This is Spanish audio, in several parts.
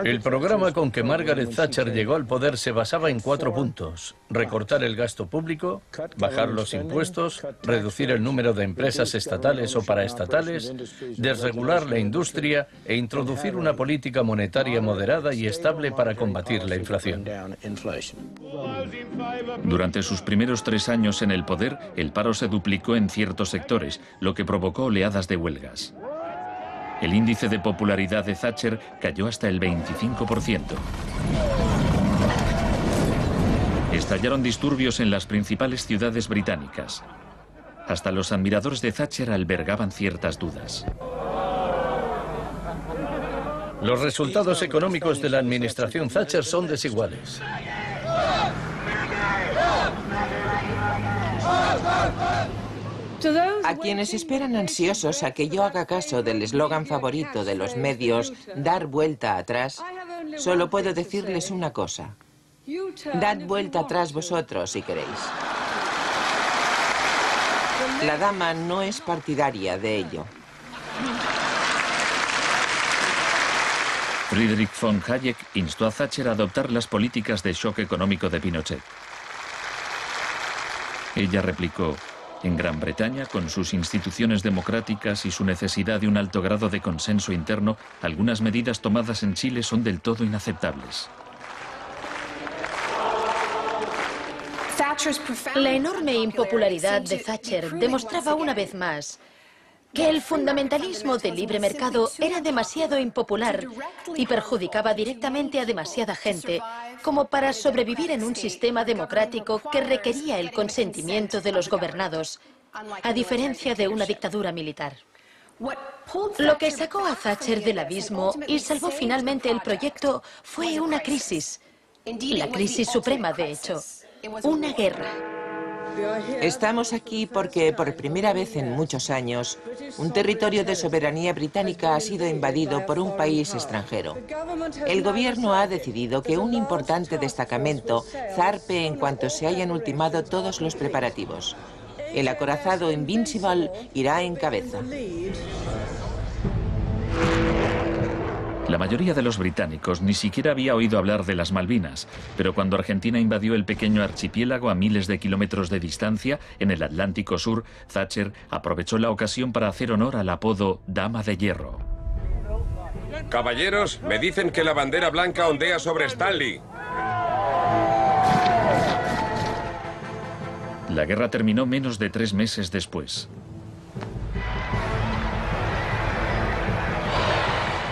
El programa con que Margaret Thatcher llegó al poder se basaba en 4 puntos: recortar el gasto público, bajar los impuestos, reducir el número de empresas estatales o paraestatales, desregular la industria e introducir una política monetaria moderada y estable para combatir la inflación. Durante sus primeros 3 años en el poder, el paro se duplicó en ciertos sectores, lo que provocó oleadas de huelgas. El índice de popularidad de Thatcher cayó hasta el 25%. Estallaron disturbios en las principales ciudades británicas. Hasta los admiradores de Thatcher albergaban ciertas dudas. Los resultados económicos de la administración Thatcher son desiguales. A quienes esperan ansiosos a que yo haga caso del eslogan favorito de los medios, dar vuelta atrás, solo puedo decirles una cosa: dad vuelta atrás vosotros si queréis. La dama no es partidaria de ello. Friedrich von Hayek instó a Thatcher a adoptar las políticas de shock económico de Pinochet. Ella replicó: en Gran Bretaña, con sus instituciones democráticas y su necesidad de un alto grado de consenso interno, algunas medidas tomadas en Chile son del todo inaceptables. La enorme impopularidad de Thatcher demostraba una vez más que el fundamentalismo del libre mercado era demasiado impopular y perjudicaba directamente a demasiada gente como para sobrevivir en un sistema democrático que requería el consentimiento de los gobernados, a diferencia de una dictadura militar. Lo que sacó a Thatcher del abismo y salvó finalmente el proyecto fue una crisis, la crisis suprema de hecho, una guerra. Estamos aquí porque por primera vez en muchos años un territorio de soberanía británica ha sido invadido por un país extranjero. El gobierno ha decidido que un importante destacamento zarpe en cuanto se hayan ultimado todos los preparativos. El acorazado Invincible irá en cabeza. La mayoría de los británicos ni siquiera había oído hablar de las Malvinas, pero cuando Argentina invadió el pequeño archipiélago a miles de kilómetros de distancia, en el Atlántico Sur, Thatcher aprovechó la ocasión para hacer honor al apodo Dama de Hierro. Caballeros, me dicen que la bandera blanca ondea sobre Stanley. La guerra terminó menos de 3 meses después.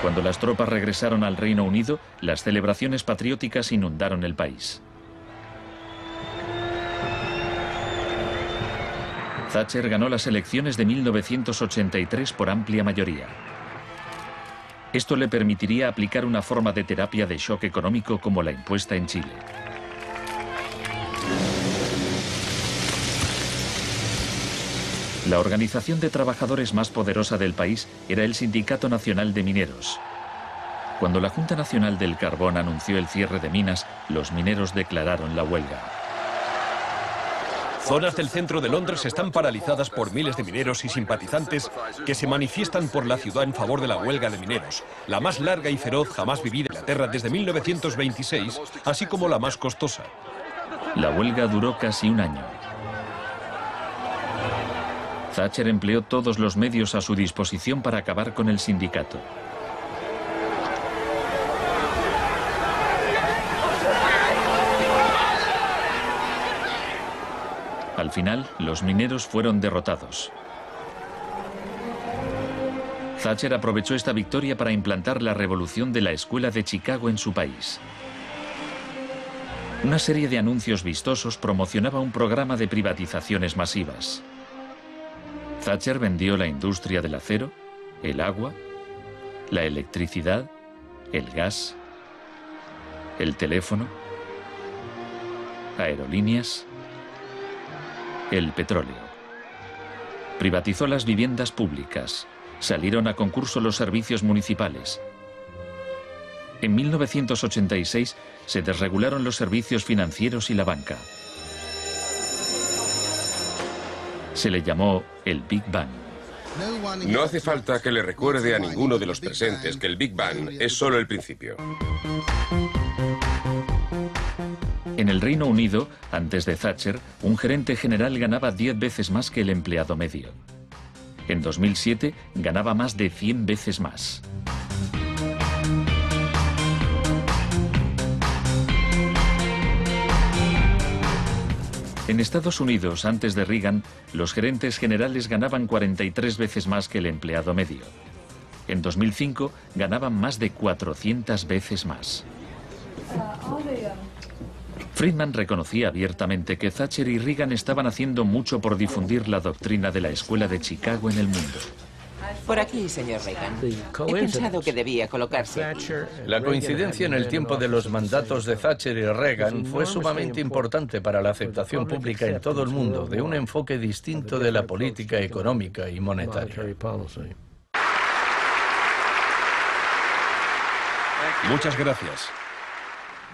Cuando las tropas regresaron al Reino Unido, las celebraciones patrióticas inundaron el país. Thatcher ganó las elecciones de 1983 por amplia mayoría. Esto le permitiría aplicar una forma de terapia de shock económico como la impuesta en Chile. La organización de trabajadores más poderosa del país era el Sindicato Nacional de Mineros. Cuando la Junta Nacional del Carbón anunció el cierre de minas, los mineros declararon la huelga. Zonas del centro de Londres están paralizadas por miles de mineros y simpatizantes que se manifiestan por la ciudad en favor de la huelga de mineros, la más larga y feroz jamás vivida en Inglaterra desde 1926, así como la más costosa. La huelga duró casi un año. Thatcher empleó todos los medios a su disposición para acabar con el sindicato. Al final, los mineros fueron derrotados. Thatcher aprovechó esta victoria para implantar la revolución de la Escuela de Chicago en su país. Una serie de anuncios vistosos promocionaba un programa de privatizaciones masivas. Thatcher vendió la industria del acero, el agua, la electricidad, el gas, el teléfono, aerolíneas, el petróleo. Privatizó las viviendas públicas, salieron a concurso los servicios municipales. En 1986 se desregularon los servicios financieros y la banca. Se le llamó el Big Bang. No hace falta que le recuerde a ninguno de los presentes que el Big Bang es solo el principio. En el Reino Unido, antes de Thatcher, un gerente general ganaba 10 veces más que el empleado medio. En 2007 ganaba más de 100 veces más. En Estados Unidos, antes de Reagan, los gerentes generales ganaban 43 veces más que el empleado medio. En 2005 ganaban más de 400 veces más. Friedman reconocía abiertamente que Thatcher y Reagan estaban haciendo mucho por difundir la doctrina de la Escuela de Chicago en el mundo. Por aquí, señor Reagan. He pensado que debía colocarse aquí. La coincidencia en el tiempo de los mandatos de Thatcher y Reagan fue sumamente importante para la aceptación pública en todo el mundo de un enfoque distinto de la política económica y monetaria. Muchas gracias.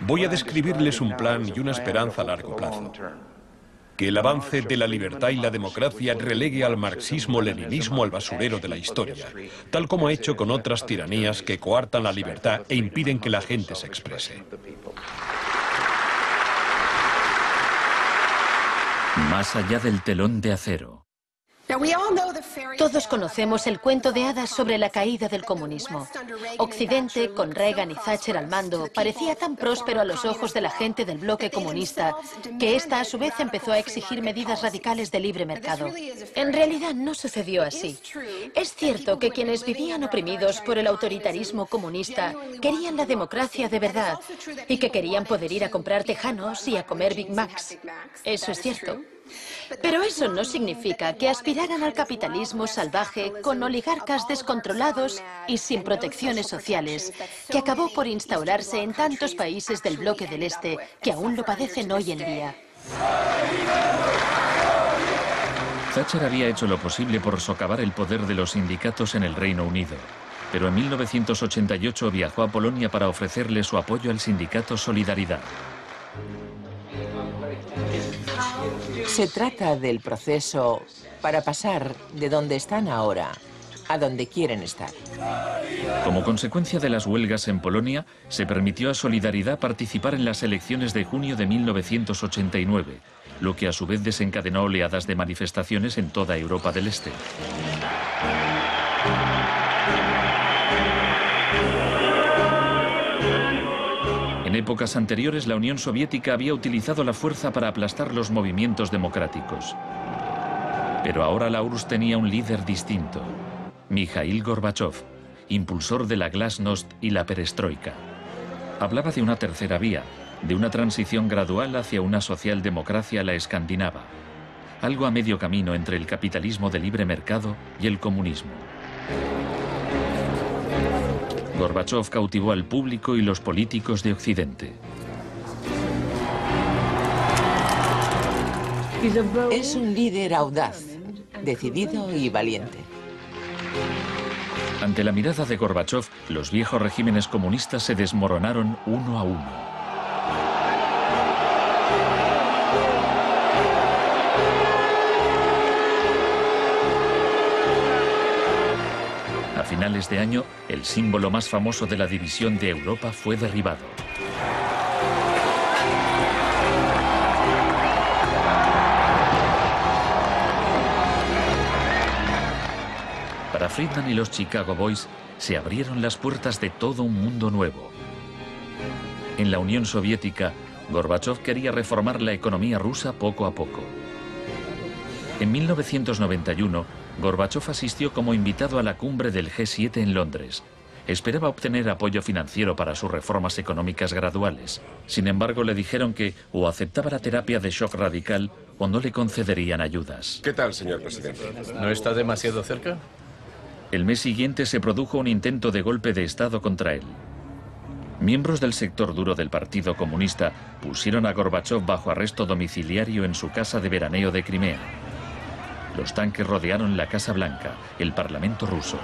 Voy a describirles un plan y una esperanza a largo plazo. Que el avance de la libertad y la democracia relegue al marxismo-leninismo al basurero de la historia, tal como ha hecho con otras tiranías que coartan la libertad e impiden que la gente se exprese. Más allá del telón de acero. Todos conocemos el cuento de hadas sobre la caída del comunismo. Occidente, con Reagan y Thatcher al mando, parecía tan próspero a los ojos de la gente del bloque comunista que ésta a su vez empezó a exigir medidas radicales de libre mercado. En realidad no sucedió así. Es cierto que quienes vivían oprimidos por el autoritarismo comunista querían la democracia de verdad y que querían poder ir a comprar tejanos y a comer Big Macs. Eso es cierto. Pero eso no significa que aspiraran al capitalismo salvaje con oligarcas descontrolados y sin protecciones sociales, que acabó por instaurarse en tantos países del bloque del Este que aún lo padecen hoy en día. Thatcher había hecho lo posible por socavar el poder de los sindicatos en el Reino Unido, pero en 1988 viajó a Polonia para ofrecerle su apoyo al sindicato Solidaridad. Se trata del proceso para pasar de donde están ahora a donde quieren estar. Como consecuencia de las huelgas en Polonia, se permitió a Solidaridad participar en las elecciones de junio de 1989, lo que a su vez desencadenó oleadas de manifestaciones en toda Europa del Este. En épocas anteriores, la Unión Soviética había utilizado la fuerza para aplastar los movimientos democráticos. Pero ahora la URSS tenía un líder distinto, Mikhail Gorbachov, impulsor de la Glasnost y la Perestroika. Hablaba de una tercera vía, de una transición gradual hacia una socialdemocracia a la escandinava, algo a medio camino entre el capitalismo de libre mercado y el comunismo. Gorbachov cautivó al público y los políticos de Occidente. Es un líder audaz, decidido y valiente. Ante la mirada de Gorbachov, los viejos regímenes comunistas se desmoronaron uno a uno. A finales de año, el símbolo más famoso de la división de Europa fue derribado. Para Friedman y los Chicago Boys, se abrieron las puertas de todo un mundo nuevo. En la Unión Soviética, Gorbachov quería reformar la economía rusa poco a poco. En 1991, Gorbachov asistió como invitado a la cumbre del G7 en Londres. Esperaba obtener apoyo financiero para sus reformas económicas graduales. Sin embargo, le dijeron que o aceptaba la terapia de shock radical o no le concederían ayudas. ¿Qué tal, señor presidente? ¿No está demasiado cerca? El mes siguiente se produjo un intento de golpe de Estado contra él. Miembros del sector duro del Partido Comunista pusieron a Gorbachov bajo arresto domiciliario en su casa de veraneo de Crimea. Los tanques rodearon la Casa Blanca, el Parlamento ruso.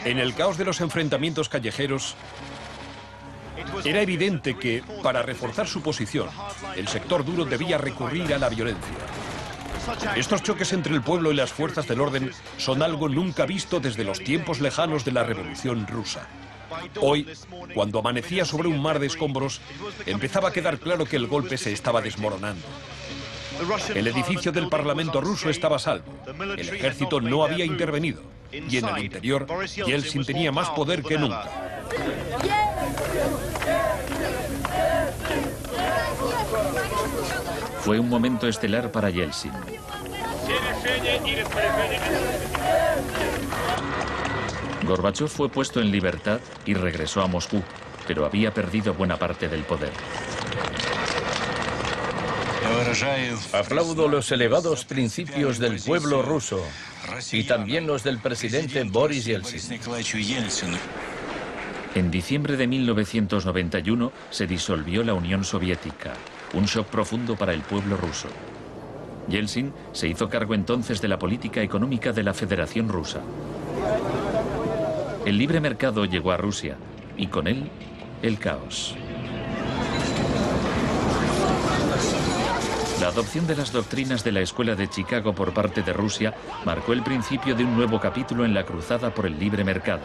En el caos de los enfrentamientos callejeros, era evidente que, para reforzar su posición, el sector duro debía recurrir a la violencia. Estos choques entre el pueblo y las fuerzas del orden son algo nunca visto desde los tiempos lejanos de la Revolución Rusa. Hoy, cuando amanecía sobre un mar de escombros, empezaba a quedar claro que el golpe se estaba desmoronando. El edificio del Parlamento ruso estaba a salvo. El ejército no había intervenido. Y en el interior, Yeltsin tenía más poder que nunca. Fue un momento estelar para Yeltsin. Gorbachov fue puesto en libertad y regresó a Moscú, pero había perdido buena parte del poder. Aplaudo los elevados principios del pueblo ruso y también los del presidente Boris Yeltsin. En diciembre de 1991 se disolvió la Unión Soviética, un shock profundo para el pueblo ruso. Yeltsin se hizo cargo entonces de la política económica de la Federación Rusa. El libre mercado llegó a Rusia y con él el caos. La adopción de las doctrinas de la Escuela de Chicago por parte de Rusia marcó el principio de un nuevo capítulo en la cruzada por el libre mercado.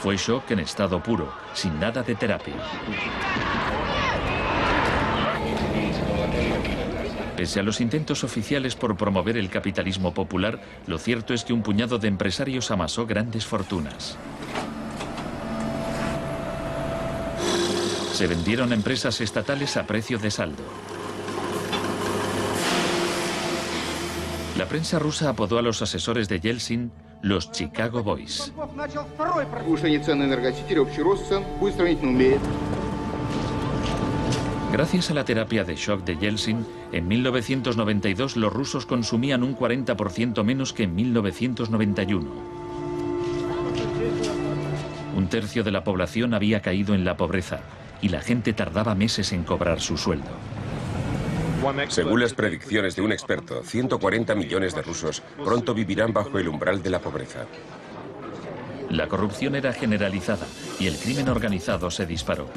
Fue shock en estado puro, sin nada de terapia. Pese a los intentos oficiales por promover el capitalismo popular, lo cierto es que un puñado de empresarios amasó grandes fortunas. Se vendieron empresas estatales a precio de saldo. La prensa rusa apodó a los asesores de Yeltsin los Chicago Boys. Gracias a la terapia de shock de Yeltsin, en 1992 los rusos consumían un 40% menos que en 1991. Un tercio de la población había caído en la pobreza y la gente tardaba meses en cobrar su sueldo. Según las predicciones de un experto, 140 millones de rusos pronto vivirán bajo el umbral de la pobreza. La corrupción era generalizada y el crimen organizado se disparó.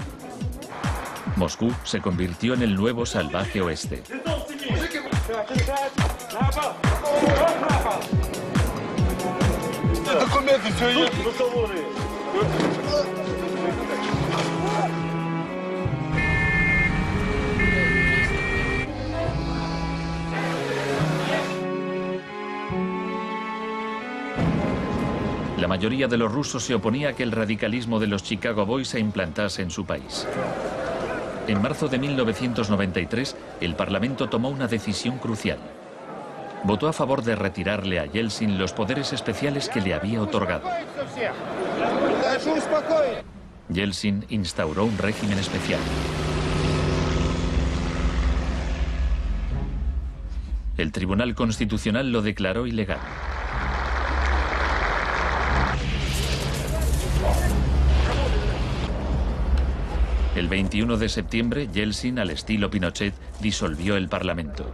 Moscú se convirtió en el nuevo salvaje oeste. La mayoría de los rusos se oponía a que el radicalismo de los Chicago Boys se implantase en su país. En marzo de 1993, el Parlamento tomó una decisión crucial. Votó a favor de retirarle a Yeltsin los poderes especiales que le había otorgado. Yeltsin instauró un régimen especial. El Tribunal Constitucional lo declaró ilegal. El 21 de septiembre, Yeltsin, al estilo Pinochet, disolvió el Parlamento.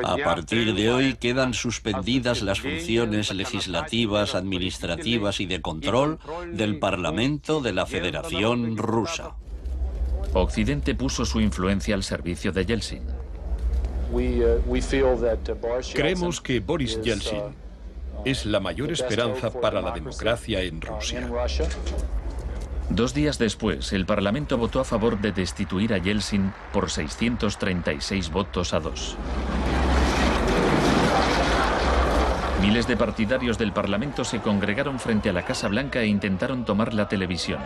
A partir de hoy quedan suspendidas las funciones legislativas, administrativas y de control del Parlamento de la Federación Rusa. Occidente puso su influencia al servicio de Yeltsin. Creemos que Boris Yeltsin es la mayor esperanza para la democracia en Rusia. 2 días después, el Parlamento votó a favor de destituir a Yeltsin por 636 votos a 2. Miles de partidarios del Parlamento se congregaron frente a la Casa Blanca e intentaron tomar la televisión.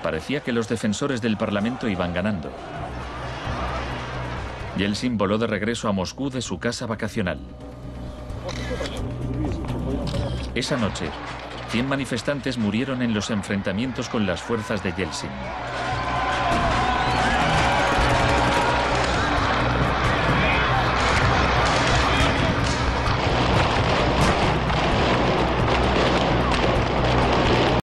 Parecía que los defensores del Parlamento iban ganando. Yeltsin voló de regreso a Moscú de su casa vacacional. Esa noche, 100 manifestantes murieron en los enfrentamientos con las fuerzas de Yeltsin.